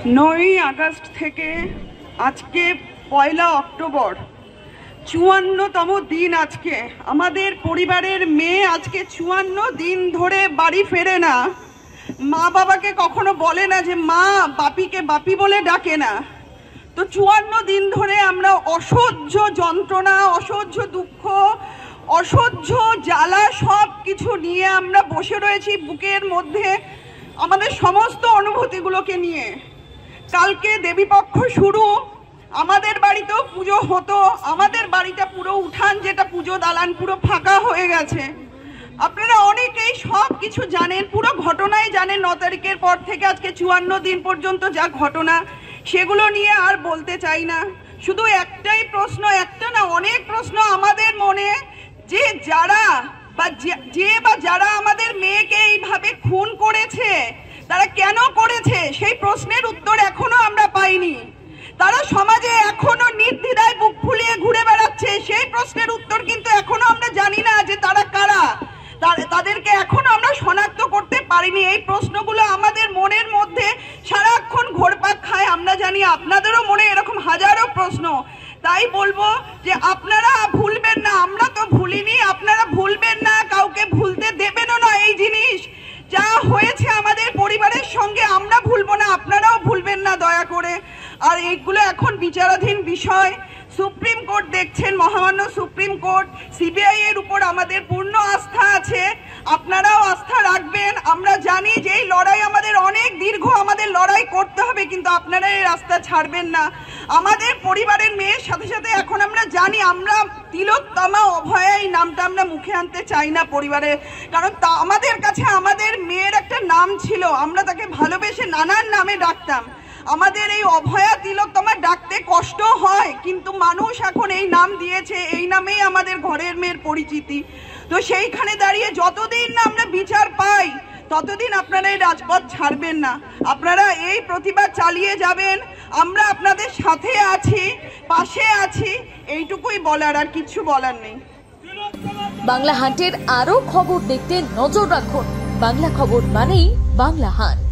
9ই August থেকে আজকে 1 October 54তম দিন। আজকে আমাদের পরিবারের মেয়ে আজকে 54 দিন ধরে বাড়ি ফেরে না। মা বাবাকে কখনো বলে না যে মা, বাপিকে বাপি বলে ডাকে না। তো 54 দিন ধরে আমরা অসহ্য যন্ত্রণা, অসহ্য দুঃখ, অসহ্য জ্বালা সব কিছু নিয়ে আমরা বসে রয়েছি বুকের মধ্যে, আমাদের সমস্ত অনুভূতিগুলোকে নিয়ে। কালকে দেবীপক্ষ শুরু, আমাদের বাড়িতেও পুজো হতো। আমাদের বাড়িটা পুরো উঠান, যেটা পুজো দালান, পুরো ফাঁকা হয়ে গেছে। আপনারা অনেকেই সব কিছু জানেন, পুরো ঘটনাই জানেন। 9 তারিখের পর থেকে আজকে 54 দিন পর্যন্ত যা ঘটনা, সেগুলো নিয়ে আর বলতে চাই না। শুধু একটাই প্রশ্ন, একটা না অনেক প্রশ্ন আমাদের মনে, যে যারা আমাদের মেয়েকে এইভাবে খুন করেছে, তারা কেন করেছে, সেই প্রশ্নের উত্তর এখনো আমরা পাইনি। তারা সমাজে এখনো নির্দ্বিধায় বুক ফুলিয়ে ঘুরে বেড়াচ্ছে, সেই প্রশ্নের উত্তর কিন্তু এখনো আমরা জানি না যে তারা কারা। তাদেরকে এখনো আমরা শনাক্ত করতে পারিনি। এই প্রশ্নগুলো আমাদের মনের মধ্যে সারাক্ষণ ঘোরপাক খায়। আমরা জানি আপনাদেরও মনে এরকম হাজারো প্রশ্ন। তাই বলবো যে আপনারা ভুলবেন না, আমরা তো ভুলিনি, আপনারা ভুলবেন না, কাউকে ভুলতে দেবেনও না। এই জিনিস যা হয়েছে আমাদের পরিবারের সঙ্গে আমরা ভুলবো না, আপনারাও ভুলবেন না দয়া করে। আর এইগুলো এখন বিচারাধীন বিষয়। সুপ্রিম কোর্ট দেখছেন, মহামান্য সুপ্রিম কোর্ট। সিবিআই এর উপর আমাদের পূর্ণ আস্থা আছে, আপনারাও আস্থা রাখবেন। আমরা জানি যে এই লড়াই আমাদের অনেক দীর্ঘ, আমাদের লড়াই করতে হবে, কিন্তু আপনারা এই রাস্তা ছাড়বেন না। আমাদের পরিবারের মেয়ের সাথে সাথে এখন আমরা জানি, আমরা তিলোত্তমা অভয়া এই নামটা আমরা মুখে আনতে চাই না পরিবারে, কারণ তা আমাদের কাছে আমাদের মেয়ের একটা নাম ছিল, আমরা তাকে ভালোবেসে নানান নামে ডাকতাম। আমাদের এই অভয়া তিলোত্তমা ডাকতে কষ্ট হয়, কিন্তু মানুষ এখন এই নাম দিয়েছে, এই নামেই আমাদের ঘরের মেয়ের পরিচিতি। তো সেইখানে দাঁড়িয়ে যতদিন না আমরা বিচার পাই, ততদিন আপনারা এই রাজপথ ছাড়বেন না। আপনারা এই প্রতিবাদ চালিয়ে যাবেন, আমরা আপনাদের সাথে আছি, পাশে আছি, এইটুকুই বলার, আর কিছু বলার নেই। বাংলা হান্টের আরো খবর দেখতে নজর রাখুন। বাংলা খবর মানেই বাংলা হান্ট।